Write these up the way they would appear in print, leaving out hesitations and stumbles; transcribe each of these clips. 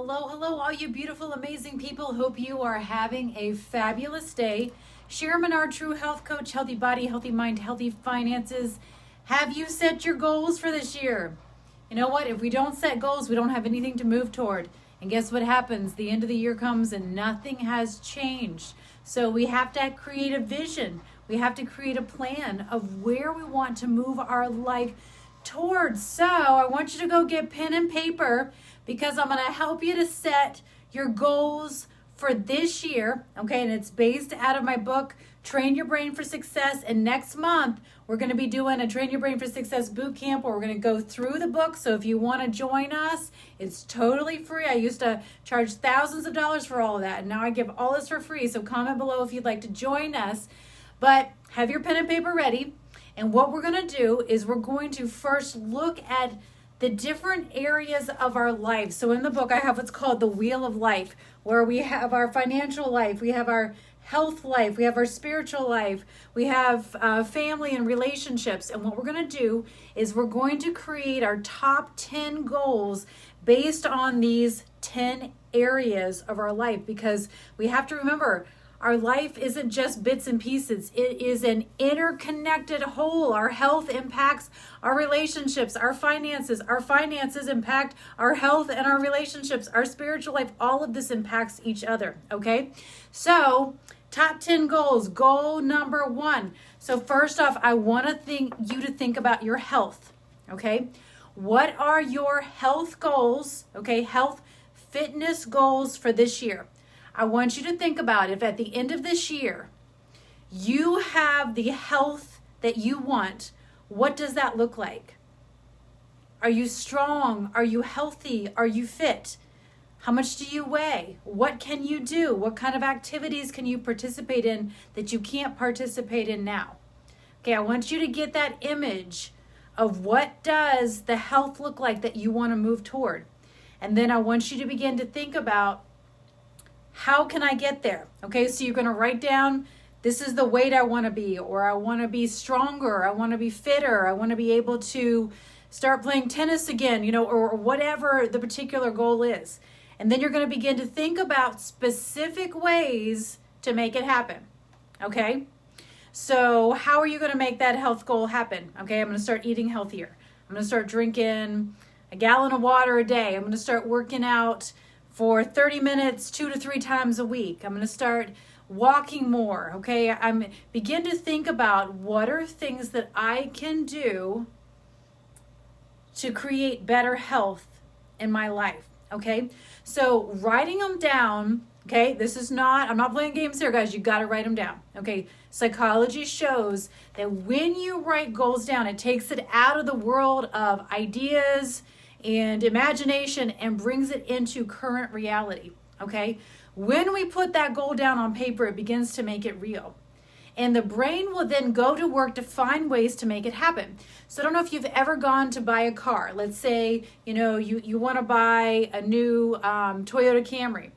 Hello, all you beautiful, amazing people. Hope you are having a fabulous day. Sharon Menard, True Health Coach, healthy body, healthy mind, healthy finances. Have you set your goals for this year? You know what? If we don't set goals, we don't have anything to move toward. And guess what happens? The end of the year comes and nothing has changed. So we have to create a vision. We have to create a plan of where we want to move our life towards. So I want you to go get pen and paper because I'm going to help you to set your goals for this year. Okay, and it's based out of my book, Train Your Brain for Success. And next month, we're going to be doing a Train Your Brain for Success boot camp where we're going to go through the book. So if you want to join us, it's totally free. I used to charge thousands of dollars for all of that, and now I give all this for free. So comment below if you'd like to join us. But have your pen and paper ready. And what we're going to do is we're going to first look at the different areas of our life. So in the book, I have what's called the Wheel of Life, where we have our financial life, we have our health life, we have our spiritual life, we have family and relationships. And what we're going to do is we're going to create our top 10 goals based on these 10 areas of our life, because we have to remember, our life isn't just bits and pieces. It is an interconnected whole. Our health impacts our relationships, our finances impact our health and our relationships, our spiritual life. All of this impacts each other, okay? So, top 10 goals. Goal number 1. So first off, I want you to think about your health, okay? What are your health goals, okay? Health, fitness goals for this year. I want you to think about if at the end of this year, you have the health that you want, what does that look like? Are you strong? Are you healthy? Are you fit? How much do you weigh? What can you do? What kind of activities can you participate in that you can't participate in now? Okay, I want you to get that image of what does the health look like that you want to move toward. And then I want you to begin to think about, how can I get there? Okay, so you're going to write down, this is the weight I want to be, or I want to be stronger, I want to be fitter, I want to be able to start playing tennis again, or whatever the particular goal is. And then you're going to begin to think about specific ways to make it happen. Okay, so how are you going to make that health goal happen? Okay, I'm going to start eating healthier. I'm going to start drinking a gallon of water a day. I'm going to start working out for 30 minutes, 2 to 3 times a week. I'm going to start walking more, okay? Begin to think about what are things that I can do to create better health in my life, okay? So writing them down, okay? I'm not playing games here, guys. You got to write them down, okay? Psychology shows that when you write goals down, it takes it out of the world of ideas and imagination and brings it into current reality, okay? When we put that goal down on paper, it begins to make it real. And the brain will then go to work to find ways to make it happen. So I don't know if you've ever gone to buy a car. Let's say, you want to buy a new Toyota Camry.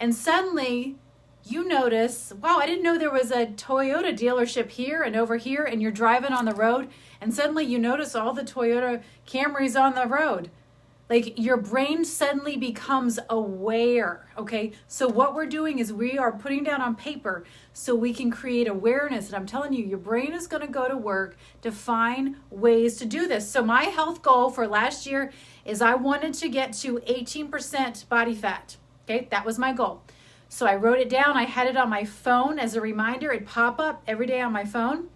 And suddenly you notice, wow, I didn't know there was a Toyota dealership here and over here, and you're driving on the road, and suddenly you notice all the Toyota Camrys on the road. Like, your brain suddenly becomes aware, okay? So what we're doing is we are putting down on paper so we can create awareness. And I'm telling you, your brain is going to go to work to find ways to do this. So my health goal for last year is I wanted to get to 18% body fat, okay? That was my goal. So I wrote it down. I had it on my phone as a reminder. It'd pop up every day on my phone.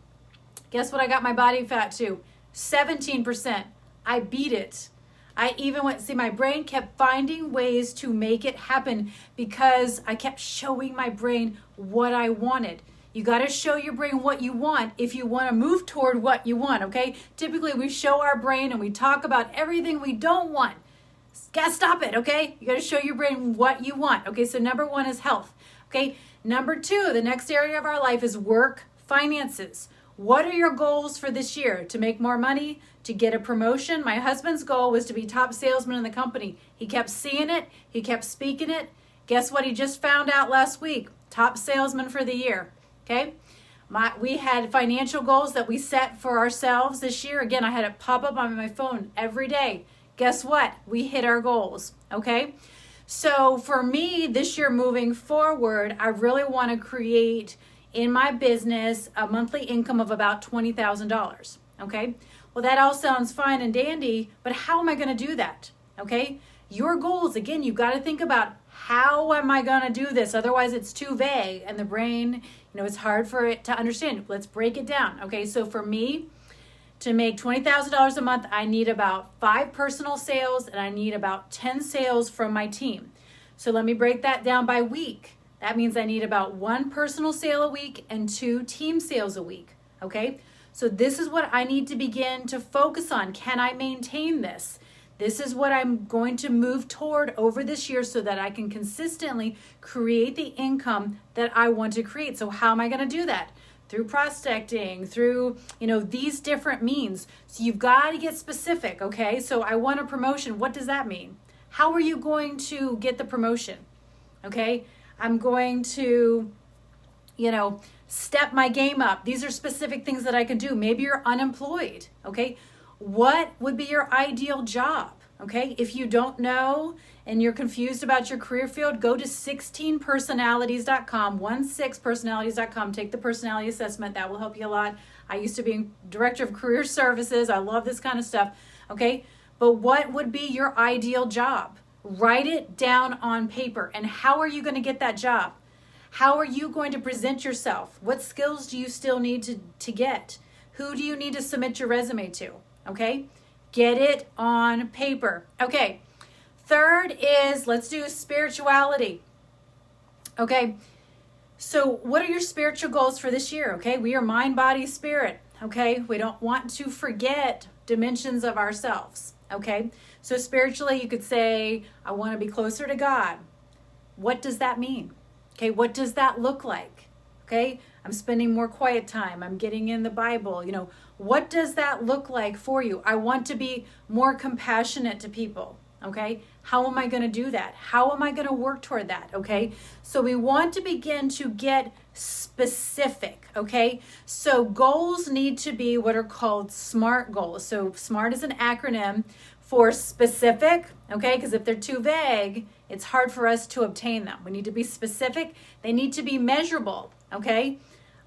Guess what I got my body fat to? 17%. I beat it. I even my brain kept finding ways to make it happen because I kept showing my brain what I wanted. You got to show your brain what you want if you want to move toward what you want, okay? Typically, we show our brain and we talk about everything we don't want. Gotta stop it, okay? You gotta show your brain what you want. Okay, so number 1 is health. Okay, number 2, the next area of our life is work, finances. What are your goals for this year? To make more money? To get a promotion? My husband's goal was to be top salesman in the company. He kept seeing it. He kept speaking it. Guess what he just found out last week? Top salesman for the year. Okay, we had financial goals that we set for ourselves this year. Again, I had it pop up on my phone every day. Guess what? We hit our goals, okay? So for me, this year moving forward, I really want to create in my business a monthly income of about $20,000. Okay. Well, that all sounds fine and dandy, but how am I going to do that? Okay. Your goals, again, you've got to think about how am I going to do this? Otherwise, it's too vague and the brain, it's hard for it to understand. Let's break it down. Okay. So for me, to make $20,000 a month, I need about 5 personal sales and I need about 10 sales from my team. So let me break that down by week. That means I need about 1 personal sale a week and 2 team sales a week. Okay. So this is what I need to begin to focus on. Can I maintain this? This is what I'm going to move toward over this year so that I can consistently create the income that I want to create. So how am I going to do that? Through prospecting, through, these different means. So you've got to get specific, okay? So I want a promotion. What does that mean? How are you going to get the promotion? Okay? I'm going to, step my game up. These are specific things that I can do. Maybe you're unemployed, okay? What would be your ideal job? Okay, if you don't know and you're confused about your career field, go to 16personalities.com, 16personalities.com. Take the personality assessment. That will help you a lot. I used to be director of career services. I love this kind of stuff. Okay, but what would be your ideal job? Write it down on paper. And how are you going to get that job? How are you going to present yourself? What skills do you still need to get? Who do you need to submit your resume to? Okay, get it on paper. Okay, third is, let's do spirituality. Okay, so what are your spiritual goals for this year? Okay, we are mind, body, spirit. Okay, we don't want to forget dimensions of ourselves. Okay, so spiritually, you could say, I want to be closer to God. What does that mean? Okay, what does that look like? Okay, I'm spending more quiet time. I'm getting in the Bible. What does that look like for you? I want to be more compassionate to people. Okay, how am I going to do that? How am I going to work toward that? Okay, so we want to begin to get specific. Okay, so goals need to be what are called SMART goals. So SMART is an acronym for specific, okay, because if they're too vague, it's hard for us to obtain them. We need to be specific. They need to be measurable, okay?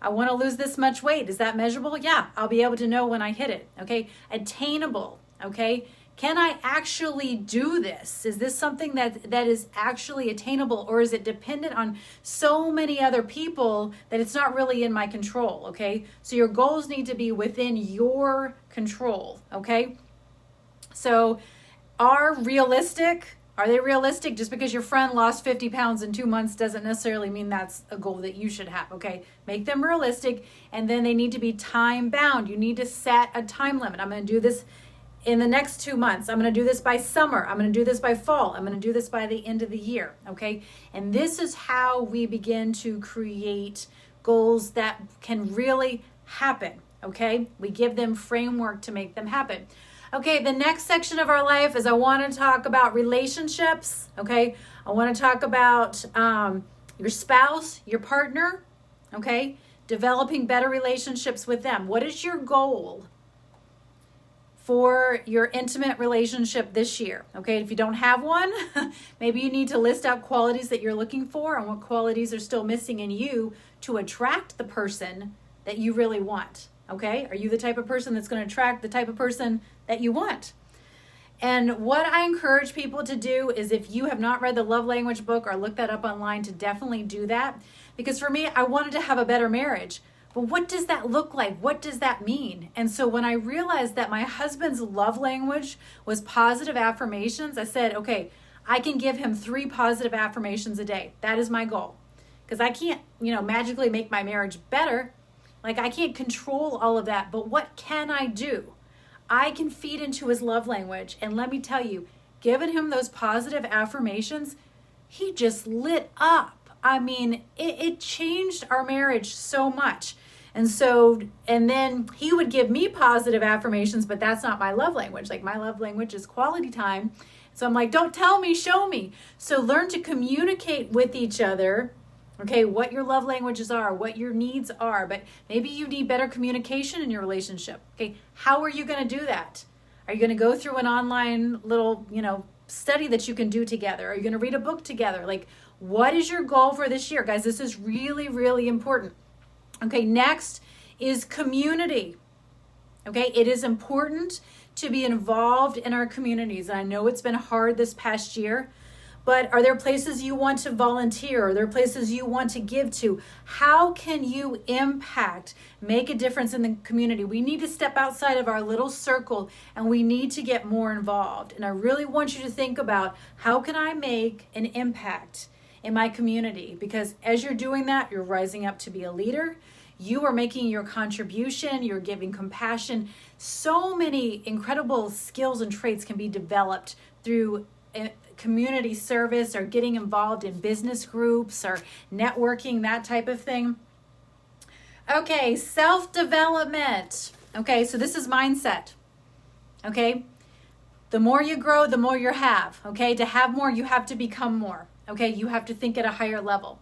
I want to lose this much weight. Is that measurable? Yeah, I'll be able to know when I hit it, okay? Attainable, okay? Can I actually do this? Is this something that is actually attainable, or is it dependent on so many other people that it's not really in my control, okay? So your goals need to be within your control, okay? So are they realistic? Just because your friend lost 50 pounds in 2 months doesn't necessarily mean that's a goal that you should have, okay? Make them realistic, and then they need to be time bound. You need to set a time limit. I'm going to do this in the next 2 months. I'm going to do this by summer. I'm going to do this by fall. I'm going to do this by the end of the year, okay? And this is how we begin to create goals that can really happen, okay? We give them framework to make them happen. Okay, the next section of our life is I want to talk about relationships, okay? I want to talk about your spouse, your partner, okay? Developing better relationships with them. What is your goal for your intimate relationship this year? Okay, if you don't have one, maybe you need to list out qualities that you're looking for and what qualities are still missing in you to attract the person that you really want. Okay, are you the type of person that's going to attract the type of person that you want? And what I encourage people to do is, if you have not read the Love Language book or looked that up online, to definitely do that. Because for me, I wanted to have a better marriage. But what does that look like? What does that mean? And so when I realized that my husband's love language was positive affirmations, I said, okay, I can give him 3 positive affirmations a day. That is my goal. Because I can't, magically make my marriage better. Like, I can't control all of that, but what can I do? I can feed into his love language. And let me tell you, giving him those positive affirmations, he just lit up. I mean, it changed our marriage so much. And then he would give me positive affirmations, but that's not my love language. Like, my love language is quality time. So I'm like, don't tell me, show me. So learn to communicate with each other. Okay, what your love languages are, what your needs are, but maybe you need better communication in your relationship. Okay, how are you going to do that? Are you going to go through an online little, study that you can do together? Are you going to read a book together? Like, what is your goal for this year? Guys, this is really, really important. Okay, next is community. Okay, it is important to be involved in our communities. I know it's been hard this past year, but are there places you want to volunteer? Are there places you want to give to? How can you impact, make a difference in the community? We need to step outside of our little circle and we need to get more involved. And I really want you to think about, how can I make an impact in my community? Because as you're doing that, you're rising up to be a leader. You are making your contribution, you're giving compassion. So many incredible skills and traits can be developed through community service or getting involved in business groups or networking, that type of thing. Okay, self-development. Okay, so this is mindset. Okay, the more you grow, the more you have. Okay, to have more, you have to become more. Okay, you have to think at a higher level.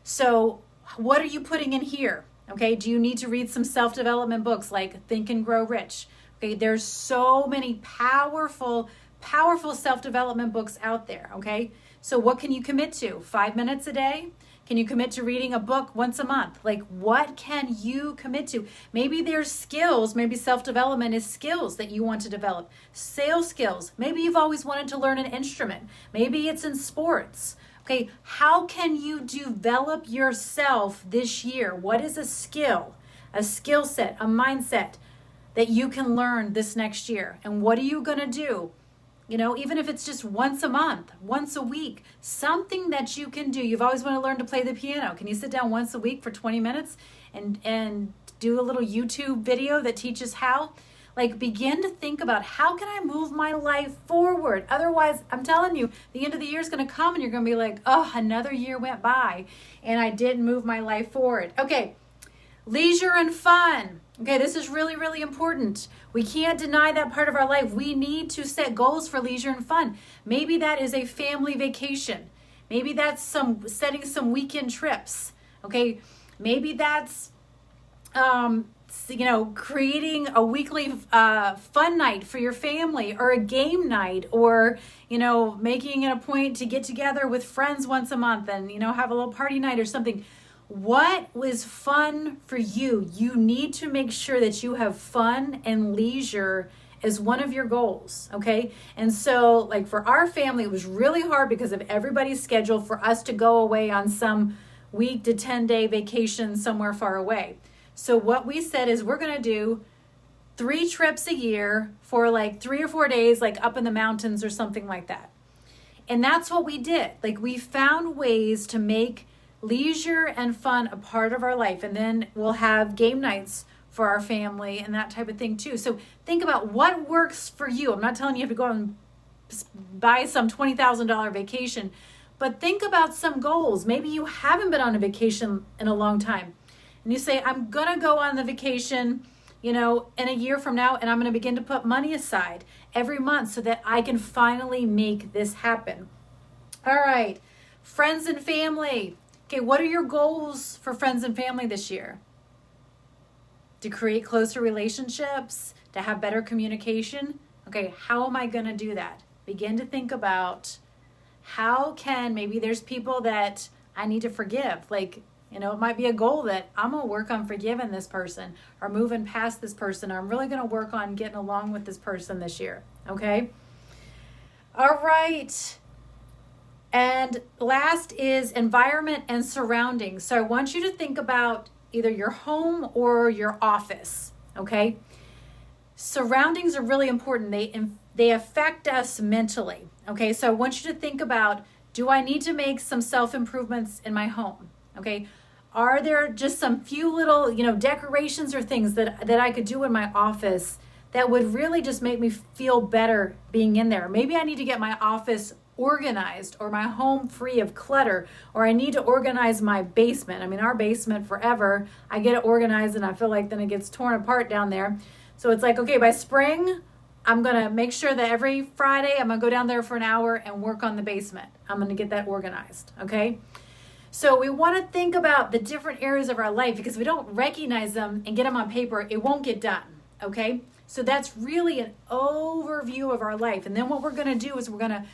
So what are you putting in here? Okay, do you need to read some self-development books like Think and Grow Rich? Okay, there's so many powerful self-development books out there, okay? So what can you commit to? 5 minutes a day? Can you commit to reading a book once a month? Like, what can you commit to? Maybe there's skills, maybe self-development is skills that you want to develop. Sales skills, maybe you've always wanted to learn an instrument. Maybe it's in sports. Okay, how can you develop yourself this year? What is a skill set, a mindset that you can learn this next year? And what are you going to do? You know, even if it's just once a month, once a week, something that you can do. You've always wanted to learn to play the piano. Can you sit down once a week for 20 minutes and do a little YouTube video that teaches how? Like, begin to think about, how can I move my life forward? Otherwise, I'm telling you, the end of the year is going to come and you're going to be like, oh, another year went by and I didn't move my life forward. Okay, leisure and fun. Okay, this is really, really important. We can't deny that part of our life. We need to set goals for leisure and fun. Maybe that is a family vacation. Maybe that's setting some weekend trips. Okay, maybe that's creating a weekly fun night for your family, or a game night, or, making it a point to get together with friends once a month and, have a little party night or something. What was fun for you? You need to make sure that you have fun and leisure as one of your goals, okay? And so, like, for our family, it was really hard because of everybody's schedule for us to go away on some week to 10-day vacation somewhere far away. So what we said is, we're going to do 3 trips a year for like 3 or 4 days, like up in the mountains or something like that. And that's what we did. Like, we found ways to make leisure and fun a part of our life. And then we'll have game nights for our family and that type of thing too. So think about what works for you. I'm not telling you have to go out and buy some $20,000 vacation, but think about some goals. Maybe you haven't been on a vacation in a long time. And you say, I'm going to go on the vacation, in a year from now, and I'm going to begin to put money aside every month so that I can finally make this happen. All right, friends and family. Okay, what are your goals for friends and family this year? To create closer relationships, to have better communication. Okay, how am I going to do that? Begin to think about maybe there's people that I need to forgive. Like, it might be a goal that I'm going to work on forgiving this person, or moving past this person, or I'm really going to work on getting along with this person this year. Okay? All right. And last is environment and surroundings. So I want you to think about either your home or your office. Okay? Surroundings are really important. They affect us mentally. Okay? So I want you to think about, do I need to make some self-improvements in my home? Okay? Are there just some few little, decorations or things that I could do in my office that would really just make me feel better being in there? Maybe I need to get my office organized, or my home free of clutter, or I need to organize my basement. I mean, our basement forever, I get it organized and I feel like then it gets torn apart down there. So it's like, okay, by spring, I'm going to make sure that every Friday I'm going to go down there for an hour and work on the basement. I'm going to get that organized, okay? So we want to think about the different areas of our life, because if we don't recognize them and get them on paper, it won't get done, okay? So that's really an overview of our life. And then what we're going to do is we're going to